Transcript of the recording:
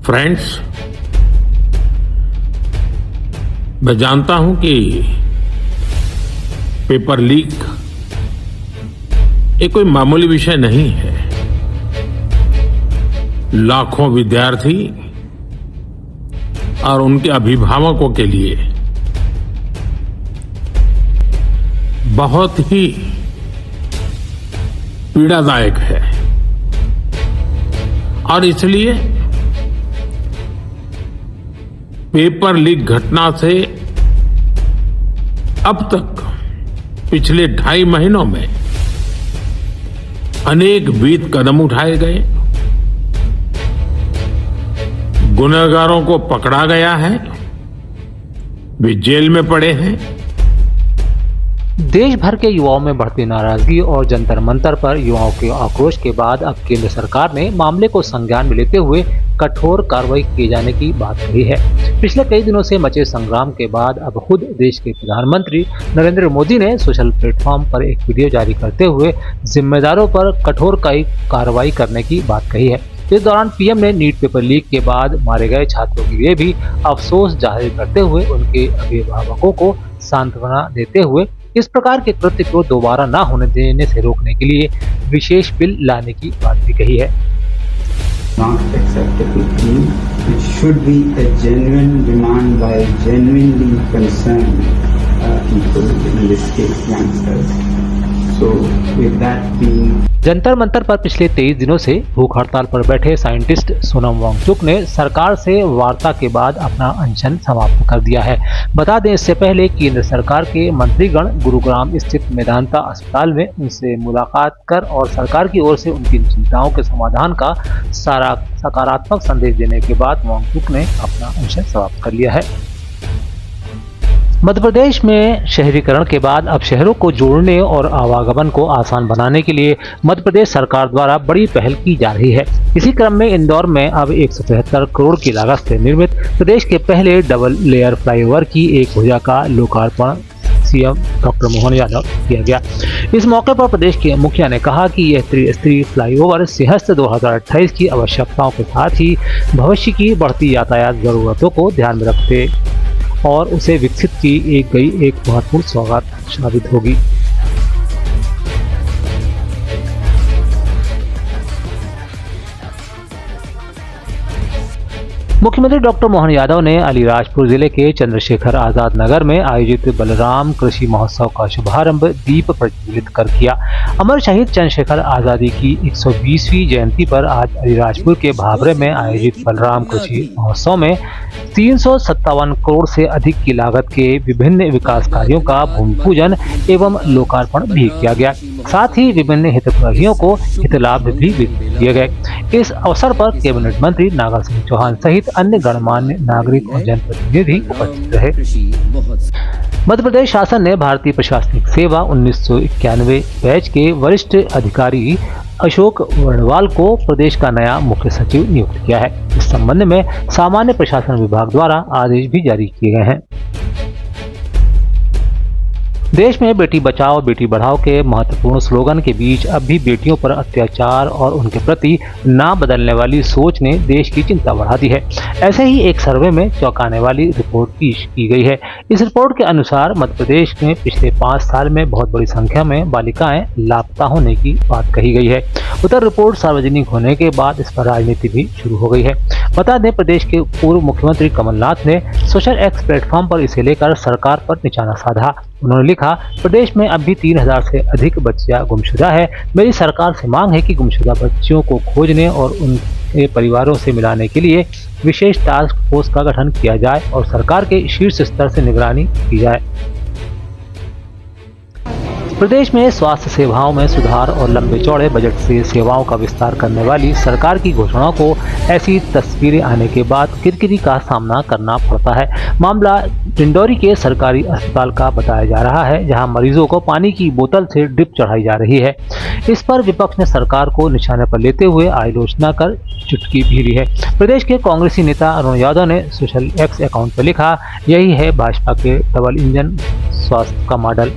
Friends, मैं जानता हूं कि पेपर लीक ये कोई मामूली विषय नहीं है। लाखों विद्यार्थी और उनके अभिभावकों के लिए बहुत ही पीड़ादायक है और इसलिए पेपर लीक घटना से अब तक पिछले 2.5 महीनों में अनेक विध कदम उठाए गए, गुनहगारों को पकड़ा गया है, वे जेल में पड़े हैं। देश भर के युवाओं में बढ़ती नाराजगी और जंतर मंतर पर युवाओं के आक्रोश के बाद अब केंद्र सरकार ने मामले को संज्ञान में लेते हुए कठोर कार्रवाई किए जाने की बात कही है। पिछले कई दिनों से मचे संग्राम के बाद अब खुद देश के प्रधानमंत्री नरेंद्र मोदी ने सोशल प्लेटफॉर्म पर एक वीडियो जारी करते हुए जिम्मेदारों पर कठोर कार्रवाई करने की बात कही है। इस दौरान पीएम ने नीट पेपर लीक के बाद मारे गए छात्रों के लिए भी अफसोस जाहिर करते हुए उनके अभिभावकों को सांत्वना देते हुए इस प्रकार के कृत्य को दोबारा न होने देने से रोकने के लिए विशेष बिल लाने की बात भी कही है। Not acceptable to me. It should be a genuine demand by genuinely concerned people, in this case youngsters. So with that being Jantar Mantar पर पिछले 23 दिनों से भूख हड़ताल पर बैठे साइंटिस्ट सोनम वांगचुक ने सरकार से वार्ता के बाद अपना अनशन समाप्त कर दिया है। बता दें, इससे पहले केंद्र सरकार के मंत्रीगण गुरुग्राम स्थित मेदांता अस्पताल में उनसे मुलाकात कर और सरकार की ओर से उनकी चिंताओं के समाधान का सकारात्मक संदेश देने के बाद वांगचुक ने अपना अनशन समाप्त कर लिया है। मध्य प्रदेश में शहरीकरण के बाद अब शहरों को जोड़ने और आवागमन को आसान बनाने के लिए मध्य प्रदेश सरकार द्वारा बड़ी पहल की जा रही है। इसी क्रम में इंदौर में अब 173 करोड़ की लागत से निर्मित प्रदेश के पहले डबल लेयर फ्लाईओवर की एक भुजा का लोकार्पण सीएम डॉक्टर मोहन यादव किया गया। इस मौके पर प्रदेश के मुखिया ने कहा कि यह त्रिस्तरीय फ्लाईओवर सिंहस्थ 2028 की आवश्यकताओं के साथ ही भविष्य की बढ़ती यातायात जरूरतों को ध्यान में रखते और उसे विकसित की गई एक महत्वपूर्ण सौगात साबित होगी। मुख्यमंत्री डॉक्टर मोहन यादव ने अलीराजपुर जिले के चंद्रशेखर आजाद नगर में आयोजित बलराम कृषि महोत्सव का शुभारंभ दीप प्रज्वलित कर किया। अमर शहीद चंद्रशेखर आजादी की 120वीं जयंती पर आज अलीराजपुर के भाबरे में आयोजित बलराम कृषि महोत्सव में 357 करोड़ से अधिक की लागत के विभिन्न विकास कार्यों का भूमि पूजन एवं लोकार्पण भी किया गया। साथ ही विभिन्न हितग्राहियों को हितलाभ भी दिए गए। इस अवसर पर कैबिनेट मंत्री नागा सिंह चौहान सहित अन्य गणमान्य नागरिक और जनप्रतिनिधि उपस्थित रहे। मध्य प्रदेश शासन ने भारतीय प्रशासनिक सेवा 1991 बैच के वरिष्ठ अधिकारी अशोक वर्णवाल को प्रदेश का नया मुख्य सचिव नियुक्त किया है। इस संबंध में सामान्य प्रशासन विभाग द्वारा आदेश भी जारी किए गए हैं। देश में बेटी बचाओ बेटी बढ़ाओ के महत्वपूर्ण स्लोगन के बीच अब भी बेटियों पर अत्याचार और उनके प्रति ना बदलने वाली सोच ने देश की चिंता बढ़ा दी है। ऐसे ही एक सर्वे में चौंकाने वाली रिपोर्ट पेश की गई है। इस रिपोर्ट के अनुसार मध्य प्रदेश में पिछले 5 साल में बहुत बड़ी संख्या में बालिकाएं लापता होने की बात कही गई है। उधर रिपोर्ट सार्वजनिक होने के बाद इस पर राजनीति भी शुरू हो गई है। बता दें, प्रदेश के पूर्व मुख्यमंत्री कमलनाथ ने सोशल एक्स प्लेटफॉर्म पर इसे लेकर सरकार पर निशाना साधा। उन्होंने लिखा, प्रदेश में अब भी 3000 से अधिक बच्चियां गुमशुदा है। मेरी सरकार से मांग है कि गुमशुदा बच्चियों को खोजने और उनके परिवारों से मिलाने के लिए विशेष टास्क फोर्स का गठन किया जाए और सरकार के शीर्ष स्तर से निगरानी की जाए। प्रदेश में स्वास्थ्य सेवाओं में सुधार और लंबे चौड़े बजट से सेवाओं का विस्तार करने वाली सरकार की घोषणाओं को ऐसी तस्वीरें आने के बाद किरकिरी का सामना करना पड़ता है। मामला डिंडौरी के सरकारी अस्पताल का बताया जा रहा है, जहां मरीजों को पानी की बोतल से ड्रिप चढ़ाई जा रही है। इस पर विपक्ष ने सरकार को निशाने पर लेते हुए आलोचना कर चुटकी भीड़ी है। प्रदेश के कांग्रेसी नेता अरुण यादव ने सोशल एक्स अकाउंट पर लिखा, यही है भाजपा के डबल इंजन स्वास्थ्य का मॉडल।